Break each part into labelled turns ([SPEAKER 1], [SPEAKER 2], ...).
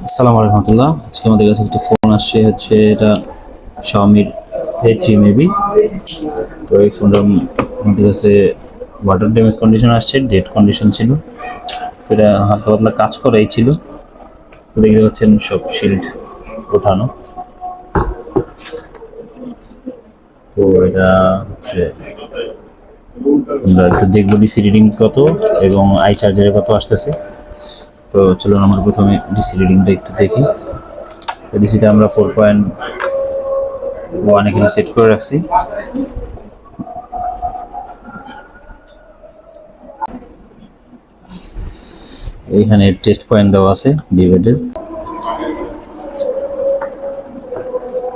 [SPEAKER 1] আসসালামু আলাইকুম রহমতুল্লাহ। আজকে আমাদের কাছে একটা ফোন আসছে, হচ্ছে এটা শাওমির A3 মেবি। তো এই ফোনটা আমাদের কাছে ওয়াটার ড্যামেজ কন্ডিশন আসছে, ডেড কন্ডিশন ছিল। তো এটা হালকা পাতলা কাজ করাই ছিল। তো দেখতে পাচ্ছেন সব শিল্ড ওঠানো। তো এটা হচ্ছে আমরা একটু দেখবো ডিসি রিডিং কত এবং আই চার্জারে কত আসতেছে। তো চলুন আমরা প্রথমে ডিসি রিডিংটা একটু দেখি। ডিসিতে আমরা 4.1 এখানে সেট করে রাখছি। এইখানে টেস্ট পয়েন্ট দেওয়া আছে ডিভাইডের।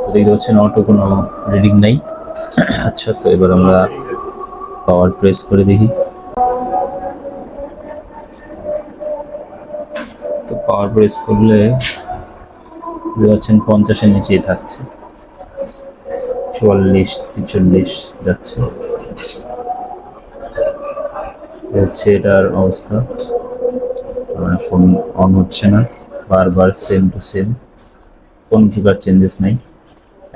[SPEAKER 1] তো দেখতে পাচ্ছেন অটো কোনো রিডিং নাই। আচ্ছা, তো এবার আমরা পাওয়ার প্রেস করে দেখি। তো পাওয়ার প্রেস করলে দেখতে পাচ্ছেন 50-এর নিচেই থাকছে, 44-46 যাচ্ছে। হচ্ছে এটার অবস্থা। মানে ফোন অন হচ্ছে না, বারবার সেম টু সেম, কোন প্রকার চেঞ্জেস নাই।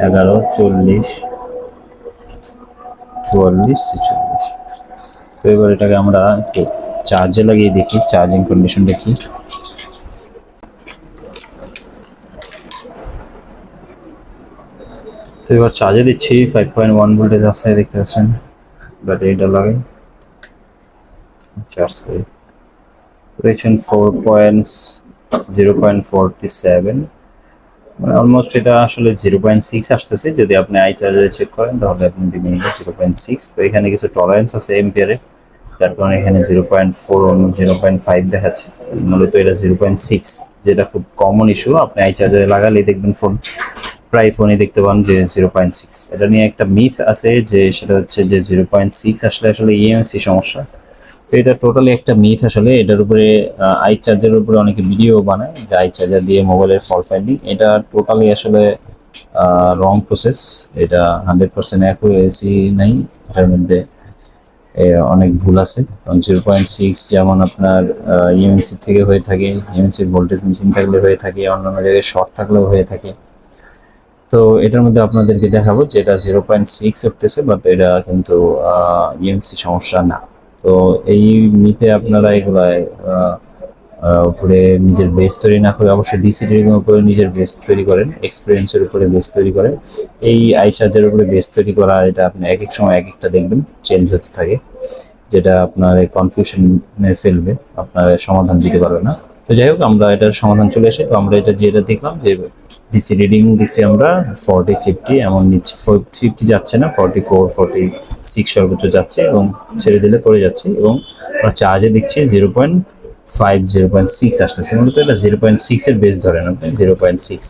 [SPEAKER 1] 11, 40, 44, 46। তো এবার এটাকে আমরা একটু চার্জে লাগিয়ে দেখি চার্জিং কন্ডিশনটা কি। তো এবার চার্জে দিচ্ছি, 5.1 ভোল্টেজ আছে দেখতে পাচ্ছেন। ব্যাটারিটা লাগাই, চার্জ করি। দেখছেন 0.47, মানে অলমোস্ট এটা আসলে 0.6 আসতেছে। যদি আপনি আই চার্জারে চেক করেন তাহলে আপনি দেখবেন 0.6। তো এখানে কিছু টলারেন্স আছে এম্পিয়ারে, যার কারণে এখানে 0.4 অন্য 0.5 দেখাচ্ছে। মূলত এটা 0.6, যেটা খুব কমন ইস্যু। আপনি আই চার্জারে লাগালেই দেখবেন ফোন, প্রায় ফোনই দেখতে পান যে 0.6। এটা নিয়ে একটা মিথ আছে, যে সেটা হচ্ছে যে 0.6 আসলে আসলে ইএমসি সমস্যা। তো এটা টোটালি একটা মিথ। আসলে এটার উপরে আই চার্জারের উপরে অনেকে ভিডিও বানায় যে আই চার্জার দিয়ে মোবাইলের ফল্ট ফাইন্ডিং। এটা টোটালি আসলে রং প্রসেস। এটা 100% অ্যাকুরেসি নাই এটার মধ্যে, অনেক ভুল আছে। কারণ 0.6 যেমন আপনার ইএমসি থেকে হয়ে থাকে, ইএমসির ভোল্টেজ মেশিন থাকলে হয়ে থাকে, অন্যান্য জায়গায় শর্ট থাকলেও হয়ে থাকে। তো এটার মধ্যে আপনাদেরকে দেখাবো যে এটা 0.6 উঠতেছে, বাট এটা কিন্তু ইএমসি সমস্যা না। তো এই মিথে আপনারা এগুলায় উপরে নিজের বেস তৈরি না করে অবশ্যই ডিসি রিডিং উপরে নিজের বেস তৈরি করেন, এক্সপিরিয়েন্সের উপরে বেস তৈরি করেন। এই আই চার্জের উপরে বেস তৈরি করা, এটা আপনি এক এক সময় এক একটা দেখবেন চেঞ্জ হতে থাকে, যেটা আপনার কনফিউশনে ফেলবে, আপনার সমাধান দিতে পারবে না। তো যাই হোক, আমরা এটার সমাধান চলে আসি। তো আমরা এটা যেটা দেখলাম যে ডিসি রিডিং দিচ্ছি আমরা 40-50 এমন নিচ্ছে, 50 যাচ্ছে না, 44-46 সর্বোচ্চ যাচ্ছে এবং ছেড়ে দিলে পড়ে যাচ্ছে। এবং আমরা চার্জে দিচ্ছি 0.5, 0.6 আসতেছে। মূলত এটা 0.6 এর বেস ধরেন আপনি, 0.6।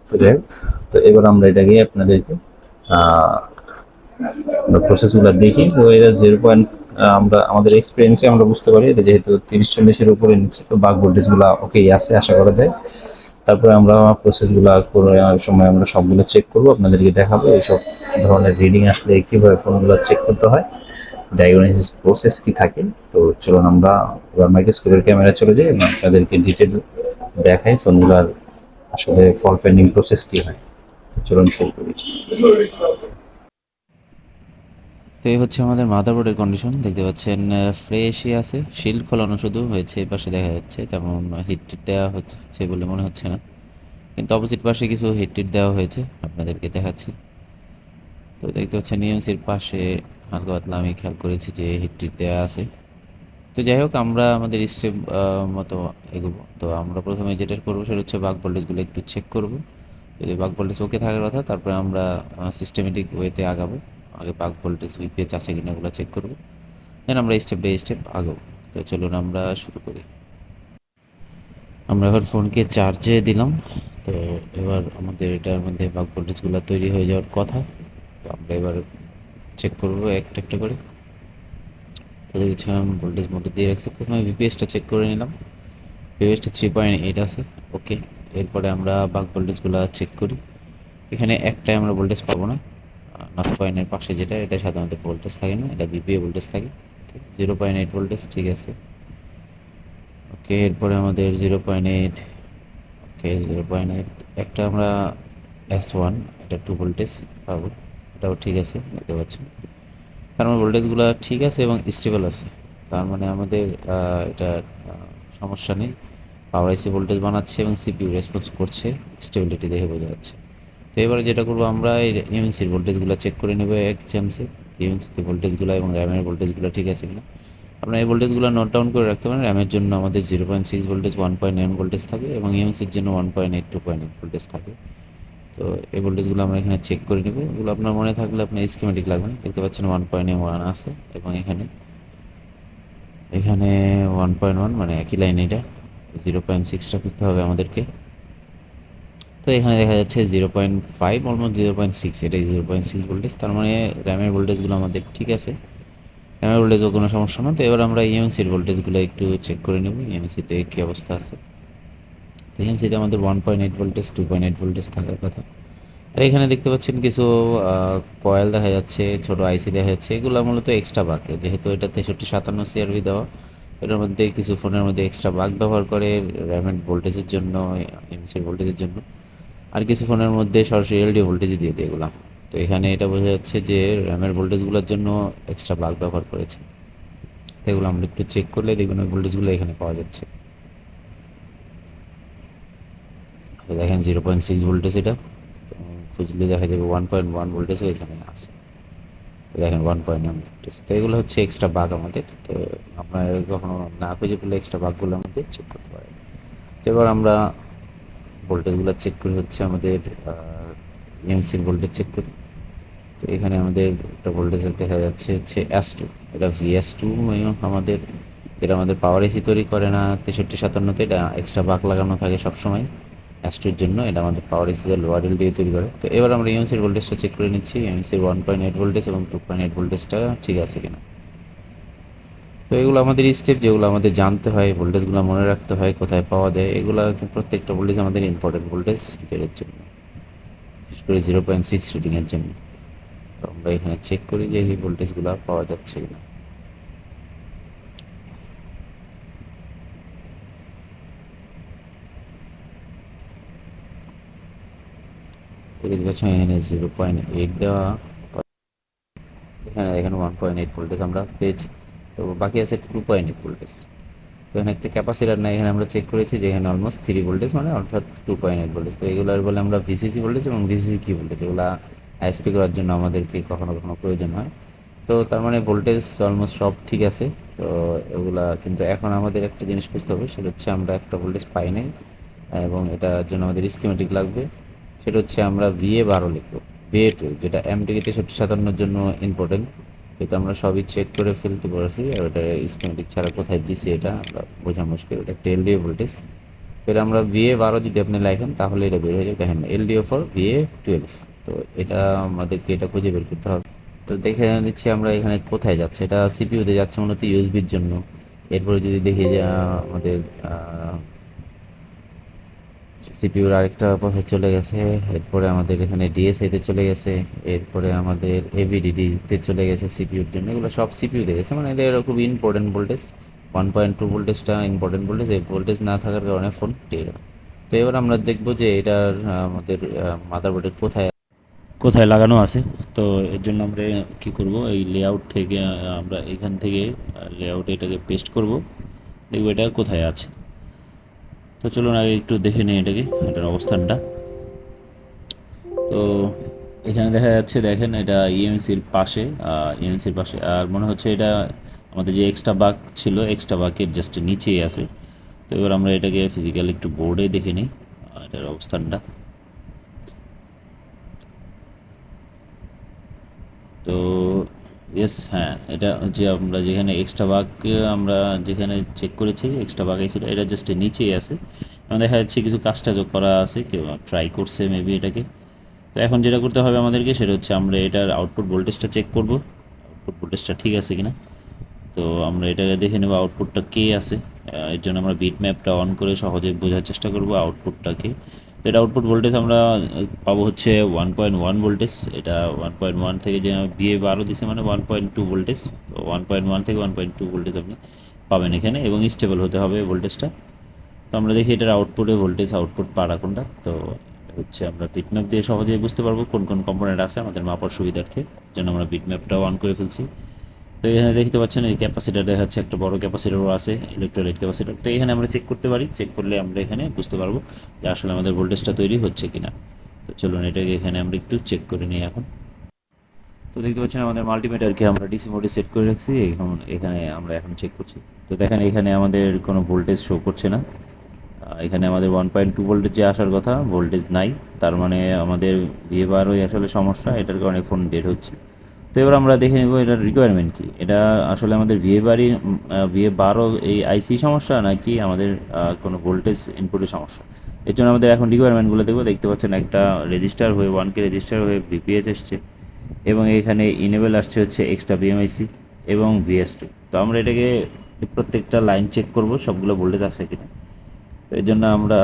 [SPEAKER 1] তো যাই হোক, তো এবার আমরা এটাকে আপনাদেরকে আমরা প্রসেসগুলো দেখি। তো এটা 0. আমরা আমাদের এক্সপিরিয়েন্সে আমরা বুঝতে পারি এটা যেহেতু 30-40-এর উপরে নিচ্ছে, তো বাক ভোল্টেজগুলো ওকেই আছে আশা করা যায়। তারপরে আমরা প্রসেসগুলো করার সময় আমরা সবগুলো চেক করবো, আপনাদেরকে দেখাবো এইসব ধরনের রিডিং আসলে কীভাবে ফোনগুলো চেক করতে হয়, ডায়াগনোসিস প্রসেস কি থাকে। তো চলুন আমরা এবার মাইক্রোস্কোপের ক্যামেরা চলে যাই এবং আপনাদেরকে ডিটেল দেখাই ফোনগুলোর আসলে ফল্ট ফাইন্ডিং প্রসেস কী হয়। তো চলুন শুরু করি।
[SPEAKER 2] তো এই হচ্ছে আমাদের মাদারবোর্ডের কন্ডিশন। দেখতে পাচ্ছেন ফ্রেশই আছে, শিল্ড খোলানো শুধু হয়েছে। এই পাশে দেখা যাচ্ছে তেমন হিট টিট দেওয়া হচ্ছে বলে মনে হচ্ছে না, কিন্তু অপোজিট পাশে কিছু হিট টিট দেওয়া হয়েছে, আপনাদেরকে দেখাচ্ছি। তো দেখতে পাচ্ছেন ইউএনসির পাশে হালকা পাতলা আমি খেয়াল করেছি যে হিট টিট দেওয়া আছে। তো যাই হোক, আমরা আমাদের স্টেপ মতো এগোবো। তো আমরা প্রথমে যেটা করবো সেটা হচ্ছে বাক ভোল্টেজগুলো একটু চেক করবো। যদি বাক ভোল্টেজ ওকে থাকার কথা, তারপরে আমরা সিস্টেমেটিক ওয়েতে আগাবো। আগে বাক ভোল্টেজ ইউপিএচ আছে কিনা ওগুলো চেক করবো, দেন আমরা স্টেপ বাই স্টেপ আগাবো। তো চলুন আমরা শুরু করি। আমরা এবার ফোনকে চার্জে দিলাম। তো এবার আমাদের এটার মধ্যে বাক ভোল্টেজগুলো তৈরি হয়ে যাওয়ার কথা। তো আমরা এবার চেক করবো একটা একটা করে। তো দেখছি আমি ভোল্টেজ মোটে দিয়ে রাখছি। প্রথমে বিপিএসটা চেক করে নিলাম, বিপিএসটা 3.8 আছে, ওকে। এরপরে আমরা বাক ভোল্টেজগুলো চেক করি। এখানে একটাই আমরা ভোল্টেজ পাবো না, নট পয়েন্টের পাশে যেটা, এটা সাধারণত ভোল্টেজ থাকে না, এটা বিপিএ ভোল্টেজ থাকে। ওকে, 0.8 ভোল্টেজ, ঠিক আছে। ওকে, এরপরে আমাদের 0.8, ওকে 0.8 একটা আমরা S1 এটা 2 ভোল্টেজ পাবো, এটাও ঠিক আছে দেখতে পাচ্ছেন। তার মানে ভোল্টেজগুলো ঠিক আছে এবং স্টেবল আছে, তার মানে আমাদের এটা সমস্যা নেই। পাওয়ার আইসি ভোল্টেজ বানাচ্ছে এবং সিপিইউ রেসপন্স করছে, স্টেবিলিটি দেখে বোঝা যাচ্ছে। তো এবারে যেটা করবো আমরা এই ইউএনসির ভোল্টেজগুলো চেক করে নেবো এক চান্সে, ইউএনসিতে ভোল্টেজগুলো এবং র্যামের ভোল্টেজগুলো ঠিক আছে কিনা। আপনার এই ভোল্টেজগুলো নোট ডাউন করে রাখতে পারেন। র্যামের জন্য আমাদের 0.6 ভোল্টেজ, 1.9 ভোল্টেজ থাকে এবং ইউএনসির জন্য 1.8 2.8 ভোল্টেজ থাকে। তো এই ভোল্টেজগুলো আমরা এখানে চেক করে নেব। এগুলো আপনার মনে থাকলে আপনার স্কিমেটিক লাগবে না, দেখতে পাচ্ছেন 1.1 আছে এবং এখানে এখানে 1.1 মানে একই লাইন এটা। 0.6টা খুঁজতে হবে আমাদেরকে। তো এখানে দেখা যাচ্ছে 0.5 অলমোস্ট 0.6, এটাই 0.6 ভোল্টেজ, তার মানে র্যামের ভোল্টেজগুলো আমাদের ঠিক আছে, র্যামের ভোল্টেজও কোনো সমস্যা না। তো এবার আমরা ইএমসির ভোল্টেজগুলো একটু চেক করে নেব, ইএমসিতে কী অবস্থা আছে। তো ইএমসিতে আমাদের 1.8 ভোল্টেজ 2.8 ভোল্টেজ থাকার কথা। আর এখানে দেখতে পাচ্ছেন কিছু কয়েল দেখা যাচ্ছে, ছোট আইসি দেখা যাচ্ছে, এগুলো মূলত এক্সট্রা বাক, যেহেতু এটা 6357 সিআরবি দেওয়া, এটার মধ্যে কিছু ফোনের মধ্যে এক্সট্রা বাক ব্যবহার করে র্যামের ভোল্টেজের জন্য, এমসির ভোল্টেজের জন্য। আর কিছু ফোনের মধ্যে সরাসরি এলডি ভোল্টেজ দিয়ে দেয় এগুলো। তো এখানে এটা বোঝা যাচ্ছে যে র্যামের ভোল্টেজগুলোর জন্য এক্সট্রা বাক ব্যবহার করেছে। তো এগুলো আমরা একটু চেক করলে দেখবেন ওই ভোল্টেজগুলো এখানে পাওয়া যাচ্ছে। তো দেখেন 0.6 ভোল্টেজ এটা, তো খুঁজলে দেখা যাবে 1.1 ভোল্টেজও এখানে আছে। তো দেখেন 1.1 ভোল্টেজ। তো এগুলো হচ্ছে এক্সট্রা বাগ আমাদের। তো আপনার কখনো না খুঁজে পেলে এক্সট্রা বাগগুলো আমাদের চেক করতে পারেন। তো এবার আমরা ভোল্টেজগুলো চেক করি, হচ্ছে আমাদের ইএমসির ভোল্টেজ চেক করি। তো এখানে আমাদের একটা ভোল্টেজ দেখা যাচ্ছে হচ্ছে S2, এটা VS2 আমাদের, যেটা আমাদের পাওয়ার এসি তৈরি করে না 6357-তে, এটা এক্সট্রা বাক লাগানো থাকে সবসময় S2-র জন্য, এটা আমাদের পাওয়ার এসিতে লোয়ার এল দিয়ে তৈরি করে। তো এবার আমরা ইএমসির ভোল্টেজটা চেক করে নিচ্ছি, ইএমসির 1.8 ভোল্টেজ এবং 2.8 ভোল্টেজটা ঠিক আছে কিনা। তো এগুলো আমাদের স্টেপ, যেগুলো আমাদের জানতে হয়, ভোল্টেজগুলো মনে রাখতে হয় কোথায় পাওয়া যায়, এগুলো প্রত্যেকটা ভোল্টেজ আমাদের ইম্পর্টেন্ট ভোল্টেজ এর জন্য, বিশেষ করে 0.6 রিডিংয়ের জন্য। তো আমরা এখানে চেক করি যে এই ভোল্টেজগুলো পাওয়া যাচ্ছে কিনা। তো দেখতে পাচ্ছেন এখানে 0.8 দেওয়া, এখানে এখানে 1.8 ভোল্টেজ আমরা পেয়েছি। তো বাকি আছে 2.8 ভোল্টেজ। তো এখানে একটা ক্যাপাসিটার নাই, এখানে আমরা চেক করেছি যে এখানে অলমোস্ট 3 ভোল্টেজ, মানে অর্থাৎ 2.8 ভোল্টেজ। তো এগুলোর বলে আমরা ভিসিসি ভোল্টেজ এবং ভিসিসি কি ভোল্টেজ, এগুলো আইএসপি করার জন্য আমাদেরকে কখনো কখনো প্রয়োজন হয়। তো তার মানে ভোল্টেজ অলমোস্ট সব ঠিক আছে। তো এগুলা কিন্তু এখন আমাদের একটা জিনিস বুঝতে হবে, সেটা হচ্ছে আমরা একটা ভোল্টেজ পাই নাই এবং এটার জন্য আমাদের স্কিমেটিক লাগবে। সেটা হচ্ছে আমরা VA12 লিখব, VA2 যেটা MTK 6357-এর জন্য ইম্পর্টেন্ট। যেহেতু আমরা সবই চেক করে ফেলতে পারছি, আর ওটা স্কিমেটিক ছাড়া কোথায় দিছে এটা আমরা বোঝা মুশকিল। এটা একটা এলডিও ভোল্টেজ। তো এটা আমরা VA12 যদি আপনি লেখেন তাহলে এটা বের হয়ে যাবে। দেখেন LDO ফর VA12। তো এটা আমাদেরকে এটা খুঁজে বের করতে হবে। তো দেখে নিচ্ছি আমরা এখানে কোথায় যাচ্ছে, এটা সিপিইউতে যাচ্ছে মূলত ইউএসবির জন্য। এরপরে যদি দেখি যে আমাদের সিপিইউর আরেকটা পথে চলে গেছে, এরপরে আমাদের এখানে ডিএসআইতে চলে গেছে, এরপরে আমাদের এভিডিডিতে চলে গেছে সিপিইউর জন্য। এগুলো সব সিপিইউতে গেছে, মানে এটা খুব ইম্পর্টেন্ট ভোল্টেজ। 1.2 ভোল্টেজটা ইম্পর্টেন্ট ভোল্টেজ, এই ভোল্টেজ না থাকার কারণে ফোন টেরা। তো এবার আমরা দেখবো যে এটার আমাদের মাদারবোর্ডের কোথায় কোথায় লাগানো আছে। তো এর জন্য আমরা কি করব, এই লেআউট থেকে আমরা এখান থেকে লেআউটে এটাকে পেস্ট করব, দেখবো এটা কোথায় আছে। তো চলুন আগে একটু দেখে নিই এটাকে, এটার অবস্থানটা। তো এখানে দেখা যাচ্ছে, দেখেন এটা ইএমসির পাশে, ইএমসির পাশে, আর মনে হচ্ছে এটা আমাদের যে এক্সট্রা বাক ছিল, এক্সট্রা বাকের জাস্ট নিচেই আছে। তো এবার আমরা এটাকে ফিজিক্যালি একটু বোর্ডে দেখে নিই এটার অবস্থানটা। তো ইয়েস, হ্যাঁ, এটা হচ্ছে আমরা যেখানে এক্সট্রা বাগ, আমরা যেখানে চেক করেছি এক্সট্রা বাগ এসেছিল, এটা জাস্ট নিচেই আছে। এবং দেখা যাচ্ছে কিছু কাজটাজও করা আছে, কেউ ট্রাই করছে মেবি এটাকে। তো এখন যেটা করতে হবে আমাদেরকে সেটা হচ্ছে আমরা এটার আউটপুট ভোল্টেজটা চেক করব, আউটপুট ভোল্টেজটা ঠিক আছে কিনা। তো আমরা এটাকে দেখে নেব আউটপুটটা কে আছে। এর জন্য আমরা বিট ম্যাপটা অন করে সহজে বোঝার চেষ্টা করব আউটপুটটাকে। তো এটা আউটপুট ভোল্টেজ আমরা পাবো হচ্ছে 1.1 ভোল্টেজ। এটা 1.1 থেকে যে VA12 দিছে মানে 1.2 ভোল্টেজ। তো 1.1 থেকে 1.2 ভোল্টেজ আপনি পাবেন এখানে, এবং স্টেবল হতে হবে ভোল্টেজটা। তো আমরা দেখি এটার আউটপুটে ভোল্টেজ আউটপুট পারা কোনটা। তো হচ্ছে আমরা বিটম্যাপ দিয়ে সহজেই বুঝতে পারবো কোন কোন কম্পোনেন্ট আছে আমাদের মাপার সুবিধার্থে, জন্য আমরা বিটম্যাপটাও অন করে ফেলছি। তো এখানে দেখতে পাচ্ছেন এই ক্যাপাসিটার দেখা যাচ্ছে, একটা বড় ক্যাপাসিটারও আছে, ইলেকট্রোলাইট ক্যাপাসিটার। তো এখানে আমরা চেক করতে পারি, চেক করলে আমরা এখানে বুঝতে পারবো যে আসলে আমাদের ভোল্টেজটা তৈরি হচ্ছে কিনা। তো চলুন এটাকে এখানে আমরা একটু চেক করে নিই এখন। তো দেখতে পাচ্ছেন আমাদের মাল্টিমিটারকে আমরা ডিসি মোডে সেট করে রাখছি, এখন এখানে আমরা এখন চেক করছি। তো দেখেন এখানে আমাদের কোনো ভোল্টেজ শো করছে না। এখানে আমাদের 1.2 ভোল্টেজ যে আসার কথা, ভোল্টেজ নাই। তার মানে আমাদের বিয়ে বারোই আসলে সমস্যা, এটার কারণে ফোন ডেড হচ্ছে। তো এবার আমরা দেখে নেব এটার রিকোয়ারমেন্ট কী। এটা আসলে আমাদের বিয়ে বারো এই আইসি সমস্যা, নাকি আমাদের কোনো ভোল্টেজ ইনপুটের সমস্যা। এর জন্য আমাদের এখন রিকোয়ারমেন্টগুলো দেখবো। দেখতে পাচ্ছেন একটা রেজিস্টার হয়ে 1K রেজিস্টার হয়ে বিপিএইচ এসছে, এবং এখানে ইনেবল আসছে হচ্ছে এক্সট্রা বিএমআইসি এবং ভিএস2। তো আমরা এটাকে প্রত্যেকটা লাইন চেক করব সবগুলো ভোল্টেজ আসে কিনা। তো এই জন্য আমরা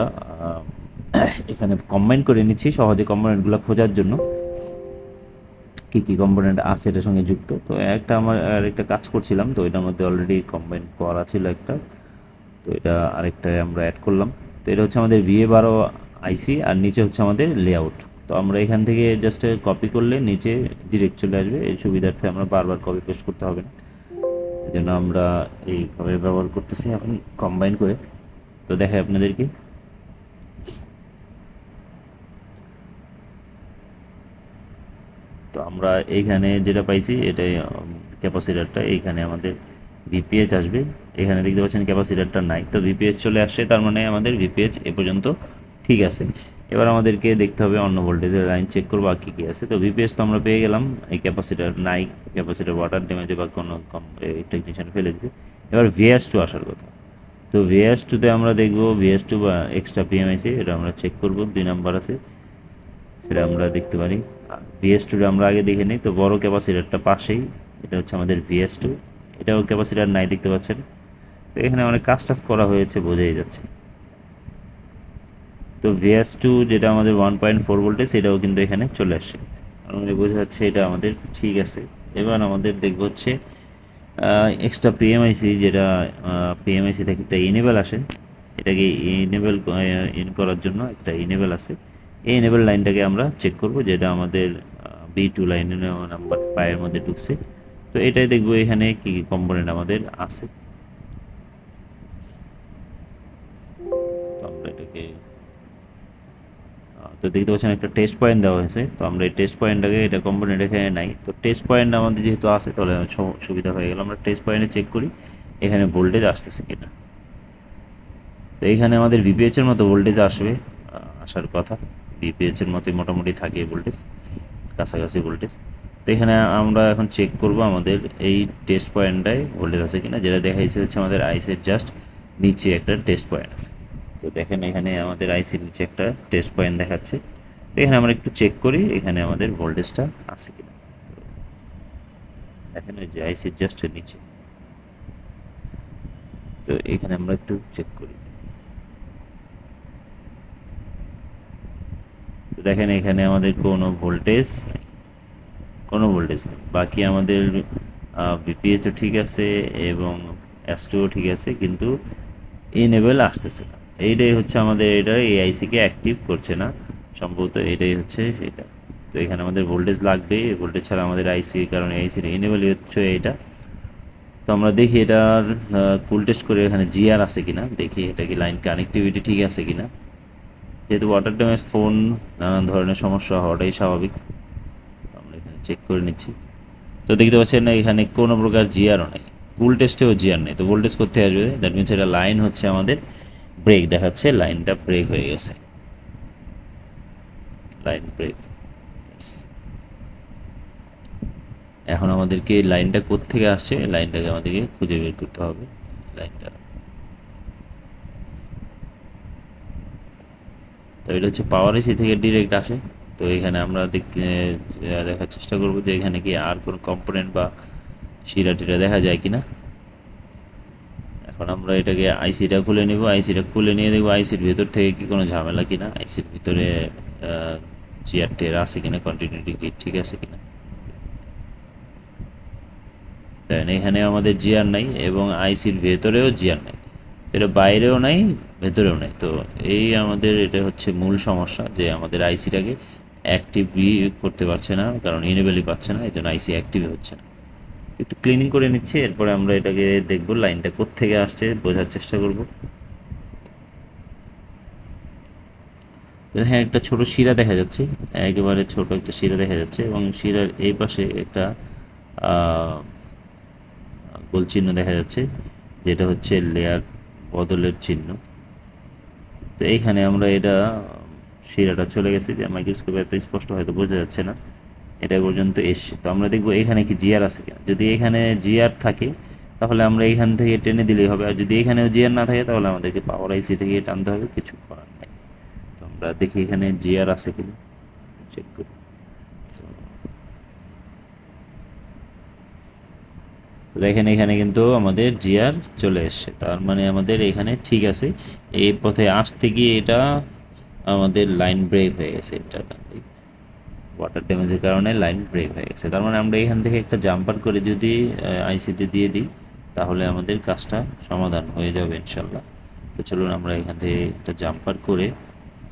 [SPEAKER 2] এখানে কম্বাইন করে নিচ্ছি সহজে কম্পোনেন্টগুলো খোঁজার জন্য, কী কী কম্পোনেন্ট আছে এটার সঙ্গে যুক্ত। তো আমার আরেকটা কাজ করছিলাম, তো এটার মধ্যে অলরেডি কম্বাইন করা ছিল একটা, তো এটা আরেকটা আমরা অ্যাড করলাম। তো এটা হচ্ছে আমাদের VA12 আইসি, আর নিচে হচ্ছে আমাদের লেআউট। তো আমরা এখান থেকে জাস্ট কপি করলে নিচে ডিরেক্ট চলে আসবে, এই সুবিধার্থে আমরা বারবার কপি পেস্ট করতে হবে না। এই জন্য আমরা এইভাবে ব্যবহার করতেছি এখন কম্বাইন করে। তো দেখাই আপনাদেরকে। তো আমরা এইখানে যেটা পাইছি এটাই ক্যাপাসিটারটা, এইখানে আমাদের ভিপিএইচ আসবে। এখানে দেখতে পাচ্ছেন ক্যাপাসিটারটা নাই, তো ভিপিএইচ চলে আসছে, তার মানে আমাদের ভিপিএইচ এ পর্যন্ত ঠিক আছে। এবার আমাদেরকে দেখতে হবে অন্য ভোল্টেজের লাইন চেক করবো আর কী কী আছে। তো ভিপিএইচ তো আমরা পেয়ে গেলাম, এই ক্যাপাসিটার নাই, ক্যাপাসিটার ওয়াটার ড্যামেজে বা কোনো টেকনিশিয়ান ফেলে দিচ্ছে। এবার ভিএস2 আসার কথা। তো ভিএস2তে আমরা দেখবো ভিএস2 বা এক্সট্রা পিএমআইসি, এটা আমরা চেক করবো, 2 নাম্বার আছে, সেটা আমরা দেখতে পারি। ভিএস2 আমরা আগে দেখে নিই। তো বড় ক্যাপাসিটারটা পাশেই, এটা হচ্ছে আমাদের ভিএস2, এটাও ক্যাপাসিটার নাই দেখতে পাচ্ছেন। তো এখানে অনেক কাজ টাজ করা হয়েছে, বোঝাই যাচ্ছে। তো ভিএস2 যেটা আমাদের 1.4 ভোল্টেজ, সেটাও কিন্তু এখানে চলে আসছে, আমাদের বোঝা যাচ্ছে এটা আমাদের ঠিক আছে। এবার আমাদের দেখব হচ্ছে এক্সট্রা পিএমআইসি, যেটা পিএমআইসি থেকে একটা ইনেবল আসে, এটাকে ইনেবল ইন করার জন্য একটা ইনেবল আছে। এই ইনেবল লাইনটাকে আমরা চেক করব, যেটা আমাদের B2 লাইনের নাম্বার পায়ের মধ্যে ঢুকছে। তো এটাই দেখবো এখানে কি কি কম্পোনেন্ট আমাদের আছে। তো আমরা এটাকে তো দেখতে পাচ্ছেন একটা টেস্ট পয়েন্ট দেওয়া হয়েছে। তো আমরা এই টেস্ট পয়েন্টটাকে, এটা কম্পোনেন্ট এখানে নাই, তো টেস্ট পয়েন্ট আমাদের যেহেতু আছে তাহলে সুবিধা হয়ে গেল। আমরা টেস্ট পয়েন্টে চেক করি এখানে ভোল্টেজ আসতেছে কিনা। তো এখানে আমাদের ভিপিএইচ এর মতো ভোল্টেজ আসবে, আসার কথা, ভিপিএইচ এর মতোই মোটামুটি থাকে ভোল্টেজ, কাছাকাছি ভোল্টেজ। তো এখানে আমরা এখন চেক করব আমাদের এই টেস্ট পয়েন্টটায় ভোল্টেজ আছে কিনা, যেটা দেখাইছে হচ্ছে আমাদের আইসির জাস্ট নিচে একটা টেস্ট পয়েন্ট আছে। তো দেখেন এখানে আমাদের আইসির নিচে একটা টেস্ট পয়েন্ট দেখাচ্ছে। তো এখানে আমরা একটু চেক করি এখানে আমাদের ভোল্টেজটা আছে কিনা। দেখেন ওই যে আইসির জাস্ট নিচে, তো এখানে আমরা একটু চেক করি। তো দেখেন এখানে আমাদের কোনো ভোল্টেজ নেই, কোনো ভোল্টেজ নেই। বাকি আমাদের বিপিএইচও ঠিক আছে এবং S2ও ঠিক আছে, কিন্তু ইনেবল আসতেছে না। এইটাই হচ্ছে আমাদের, এটা এই আইসিকে অ্যাক্টিভ করছে না সম্ভবত, এটাই হচ্ছে সেটা। তো এখানে আমাদের ভোল্টেজ লাগবে, ভোল্টেজ ছাড়া আমাদের আইসি, কারণ আইসির ইনেবল হচ্ছে এইটা। তো আমরা দেখি এটার কুল টেস্ট করে এখানে জিআর আছে কিনা, দেখি এটা কি লাইন কানেক্টিভিটি ঠিক আছে কিনা। যেহেতু ওয়াটার ড্যামেজ ফোন, নানান ধরনের সমস্যা হওয়াটাই স্বাভাবিক। তো আমরা এখানে চেক করে নিচ্ছি। তো দেখতে পাচ্ছেন না এখানে কোনো প্রকার জিআরও নেই, কুল টেস্টেও জিআর নেই। তো ভোল্টেজ করতে আসবে, দ্যাট মিনস এটা লাইন হচ্ছে আমাদের ব্রেক দেখাচ্ছে, লাইনটা ব্রেক হয়ে গেছে, লাইন ব্রেক। এখন আমাদেরকে লাইনটা কোত্থেকে আসছে, লাইনটাকে আমাদেরকে খুঁজে বের করতে হবে। লাইনটা, তো এটা হচ্ছে পাওয়ার এসি থেকে ডিরেক্ট আসে। তো এখানে আমরা দেখার চেষ্টা করব যে এখানে কি আর কোনো কম্পোনেন্ট বা শিরা টিরা দেখা যায় কিনা। এখন আমরা এটাকে আইসিটা খুলে নিব, আইসিটা খুলে নিয়ে দেখবো আইসির ভিতর থেকে কি কোনো ঝামেলা কিনা, আইসির ভিতরে জিআর টের আছে কিনা, কন্টিনিউটি কি ঠিক আছে কিনা। দেন এখানে আমাদের জিআর নাই এবং আইসির ভেতরেও জিআর নাই। তো এটা বাইরেও নাই, ভেতরেও নাই। তো এই আমাদের এটা হচ্ছে মূল সমস্যা, যে আমাদের আইসিটাকে অ্যাক্টিভই করতে পারছে না, কারণ ইনেবলই পাচ্ছে না, এই জন্য আইসি অ্যাক্টিভই হচ্ছে না। একটু ক্লিনিং করে নিচ্ছি, এরপরে আমরা এটাকে দেখব লাইনটা কোত্থেকে আসছে, বোঝার চেষ্টা করব। হ্যাঁ, একটা ছোট শিরা দেখা যাচ্ছে, একেবারে ছোট একটা শিরা দেখা যাচ্ছে, এবং শিরার এই পাশে একটা গোল চিহ্ন দেখা যাচ্ছে, যেটা হচ্ছে লেয়ার বদলের চিহ্ন। তো এইখানে আমরা এটা শিরাটা চলে গেছে, যে মাইক্রোস্কোপে এত স্পষ্ট হয়তো বোঝা যাচ্ছে না, এটা পর্যন্ত এসছে। তো আমরা দেখবো এখানে কি জিআর আছে কিনা। যদি এখানে জিআর থাকে তাহলে আমরা এখান থেকে টেনে দিলেই হবে, আর যদি এখানেও জিআর না থাকে তাহলে আমাদেরকে পাওয়ার আইসি থেকে টানতে হবে, কিছু করার নেই। তো আমরা দেখি এখানে জিআর আছে কিনা, চেক করি। তো দেখেন এখানে কিন্তু আমাদের জিআর চলে এসছে, তার মানে আমাদের এখানে ঠিক আছে। এই পথে আসতে গিয়ে এটা আমাদের লাইন ব্রেক হয়ে গেছে, এটা ওয়াটার ড্যামেজের কারণে লাইন ব্রেক হয়ে গেছে। তার মানে আমরা এখান থেকে একটা জাম্পার করে যদি আইসিতে দিয়ে দিই তাহলে আমাদের কাজটা সমাধান হয়ে যাবে ইনশাল্লাহ। তো চলুন আমরা এখান থেকে একটা জাম্পার করে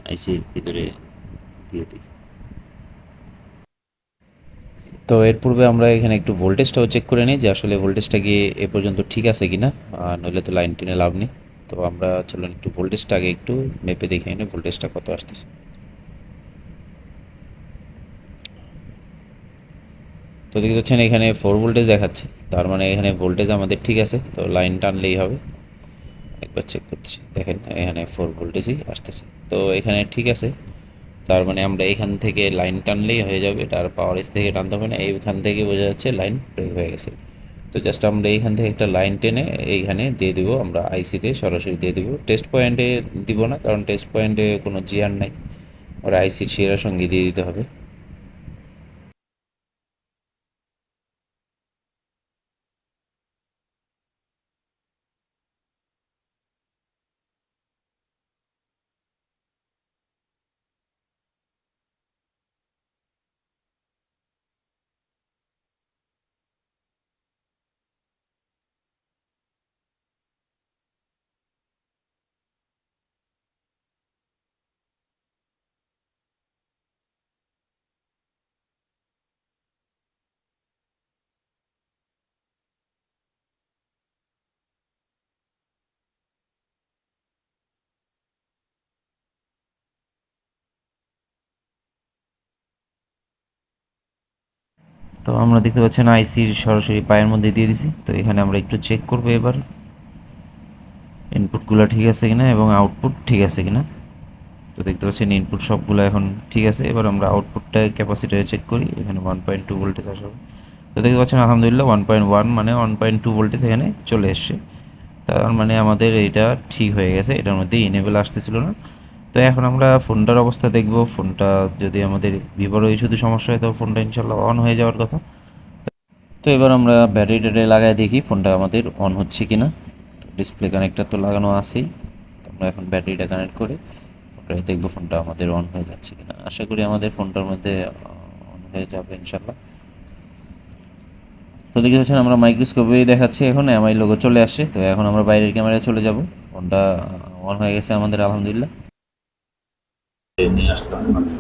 [SPEAKER 2] আইসির ভিতরে দিয়ে দিই। তো এর পূর্বে আমরা এখানে একটু ভোল্টেজটাও চেক করে নিই, যে আসলে ভোল্টেজটা কি এ পর্যন্ত ঠিক আছে কিনা, আর নইলে তো লাইন টেনে লাভ নেই। তো আমরা চলুন একটু ভোল্টেজটা আগে একটু মেপে দেখে নিই ভোল্টেজটা কত আসতেছে। তো দেখতে পাচ্ছেন এখানে 4 ভোল্টেজ দেখাচ্ছে, তার মানে এখানে ভোল্টেজ আমাদের ঠিক আছে। তো লাইন টানলেই হবে, একবার চেক করতেছি, দেখেন এখানে 4 ভোল্টেজই আসতেছে। তো এখানে ঠিক আছে, তার মানে আমরা এখান থেকে লাইন টানলেই হয়ে যাবে, এটা আর পাওয়ার এস থেকে টানতে হবে না, এইখান থেকে বোঝা যাচ্ছে লাইন ব্রেক হয়ে গেছে। তো জাস্ট আমরা এইখান থেকে একটা লাইন টেনে এইখানে দিয়ে দিব, আমরা আইসিতে সরাসরি দিয়ে দিব, টেস্ট পয়েন্টে দিব না, কারণ টেস্ট পয়েন্টে কোনো জিআর নাই, ওরা আইসির শিরার সঙ্গে দিয়ে দিতে হবে। তো আমরা দেখতে পাচ্ছেন আইসির সরাসরি পায়ের মধ্যে দিয়ে দিছি। তো এখানে আমরা একটু চেক করবো এবার ইনপুটগুলো ঠিক আছে কিনা এবং আউটপুট ঠিক আছে কিনা। তো দেখতে পাচ্ছেন ইনপুট সবগুলো এখন ঠিক আছে। এবার আমরা আউটপুটটা ক্যাপাসিটারে চেক করি, এখানে 1.2 ভোল্টেজ আসবে। তো দেখতে পাচ্ছেন আলহামদুলিল্লাহ 1.1 মানে 1.2 ভোল্টেজ এখানে চলে এসছে। তার মানে আমাদের এইটা ঠিক হয়ে গেছে, এটার মধ্যে ইনেবল আসতেছিল না। তো এখন আমরা ফোনটার অবস্থা দেখব, ফোনটা যদি আমাদের ভিভোর শুধু সমস্যা হয় তো ফোনটা ইনশাল্লাহ অন হয়ে যাওয়ার কথা। তো এবার আমরা ব্যাটারিটা লাগায় দেখি ফোনটা আমাদের অন হচ্ছে কিনা। তো ডিসপ্লে কানেক্টার তো লাগানো আছেই, তো আমরা এখন ব্যাটারিটা কানেক্ট করে ফোনটা দেখবো ফোনটা আমাদের অন হয়ে যাচ্ছে কিনা। আশা করি আমাদের ফোনটার মধ্যে অন হয়ে যাবে ইনশাল্লাহ। তো দেখতে পাচ্ছেন আমরা মাইক্রোস্কোপে দেখাচ্ছি এখন এমআই লোগো চলে আসছে। তো এখন আমরা বাইরের ক্যামেরায় চলে যাব, ফোনটা অন হয়ে গেছে আমাদের আলহামদুলিল্লাহ।
[SPEAKER 1] নিয়ে আসলাম মাত্র।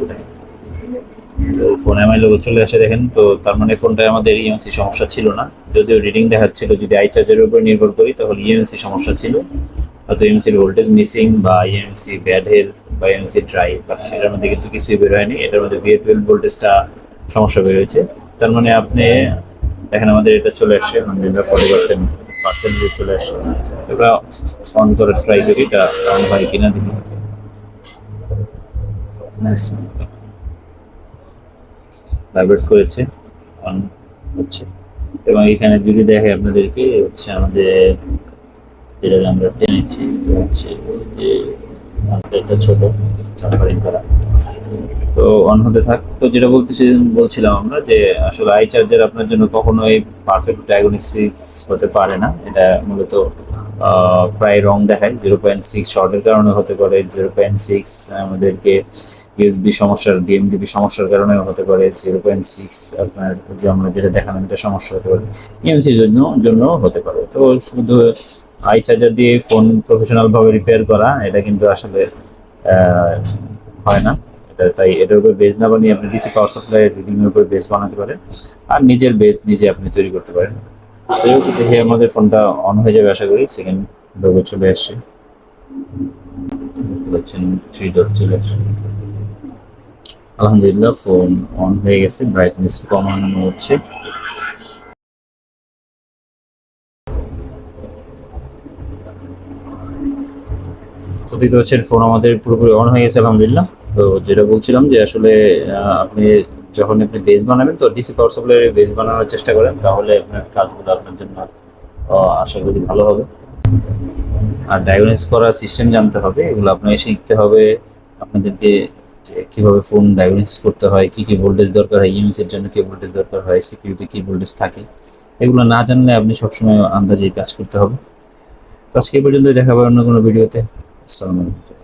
[SPEAKER 1] তো ফোনে আমার লোগো চলে আসে দেখেন। তো তার মানে ফোনটায় আমাদের ইএমসি সমস্যা ছিল না, যদিও রিডিং দেখাচ্ছিল। যদি আই চার্জারের উপর নির্ভর করি তাহলে ইএমসি সমস্যা ছিল, হয়তো ইএমসির ভোল্টেজ মিসিং বা ইএমসি ব্যাড হেলথ বা ইএমসি ড্রাই, বাট এটার মধ্যে কিন্তু কিছুই বের হয়নি। এটার মধ্যে VA12 ভোল্টেজটা সমস্যা বের হয়েছে। তার মানে আপনি দেখেন আমাদের এটা চলে আসছে আলহামদুলিল্লাহ 40% চলে আসছে। এটা অন করে ট্রাই করি, এটা অন হয় কিনা দেখি। ভাইব্রেট করেছে, অন হচ্ছে। এবং এখানে যদি দেখে আপনাদেরকে হচ্ছে আমাদের যেটা আমরা টেনেছি হচ্ছে যে একটা ছোট নাম্বারিং করা। তো অন হতে থাক। তো যেটা বলছিলাম আমরা যে আসলে আই চার্জার আপনার জন্য কখনোই পারফেক্ট ডায়াগনোসিস হতে পারে না। এটা মূলত প্রায় রং দেখায়। 0.6 শর্টের কারণে হতে পারে, 0.6 আমাদেরকে ইউএসবি সমস্যার ডিএমডিবি সমস্যার কারণেও হতে পারে, 0.6 আপনার যে আমরা যেটা দেখালাম এটা সমস্যা হতে পারে, ইএমসির জন্য হতে পারে। তো শুধু আই চার্জার দিয়ে ফোন প্রফেশনাল ভাবে রিপেয়ার করা এটা কিন্তু আসলে হয় না। এটা তাই এটার উপর বেস না বানিয়ে আপনি ডিসি পাওয়ার সাপ্লাই রিডিং এর উপর বেস বানাতে পারেন আর নিজের বেস নিজে আপনি তৈরি করতে পারেন। তো দেখে আমাদের ফোনটা অন হয়ে যাবে আশা করি। সেকেন্ড লোগো চলে আসছে, দেখতে পাচ্ছেন 3 ডট চলে আসছে। আলহামদুলিল্লাহ ফোন অন হয়ে গেছে, ব্রাইটনেস কমানো হচ্ছে। তো দেখতে পাচ্ছেন ফোন আমাদের পুরোপুরি অন হয়ে গেছে আলহামদুলিল্লাহ। তো যেটা বলছিলাম যে আসলে আপনি যখন আপনি বেস বানাবেন তো ডিসি পাওয়ার সাপ্লাইয়ের বেস বানানোর চেষ্টা করেন, তাহলে আপনার কাজগুলো আপনার জন্য আশা করি ভালো হবে। আর ডায়াগনোস করার সিস্টেম জানতে হবে, এগুলো আপনাকে শিখতে হবে। আপনাদেরকে যে কীভাবে ফোন ডায়াগনোস করতে হয়, কী কী ভোল্টেজ দরকার হয়, ইএমএস এর জন্য কী ভোল্টেজ দরকার হয়, সিপিইউতে কী ভোল্টেজ থাকে, এগুলো না জানলে আপনি সবসময় আন্দাজে কাজ করতে হবে। তো আজকে এই পর্যন্ত, দেখা হবে অন্য কোনো ভিডিওতে। আসসালামু আলাইকুম।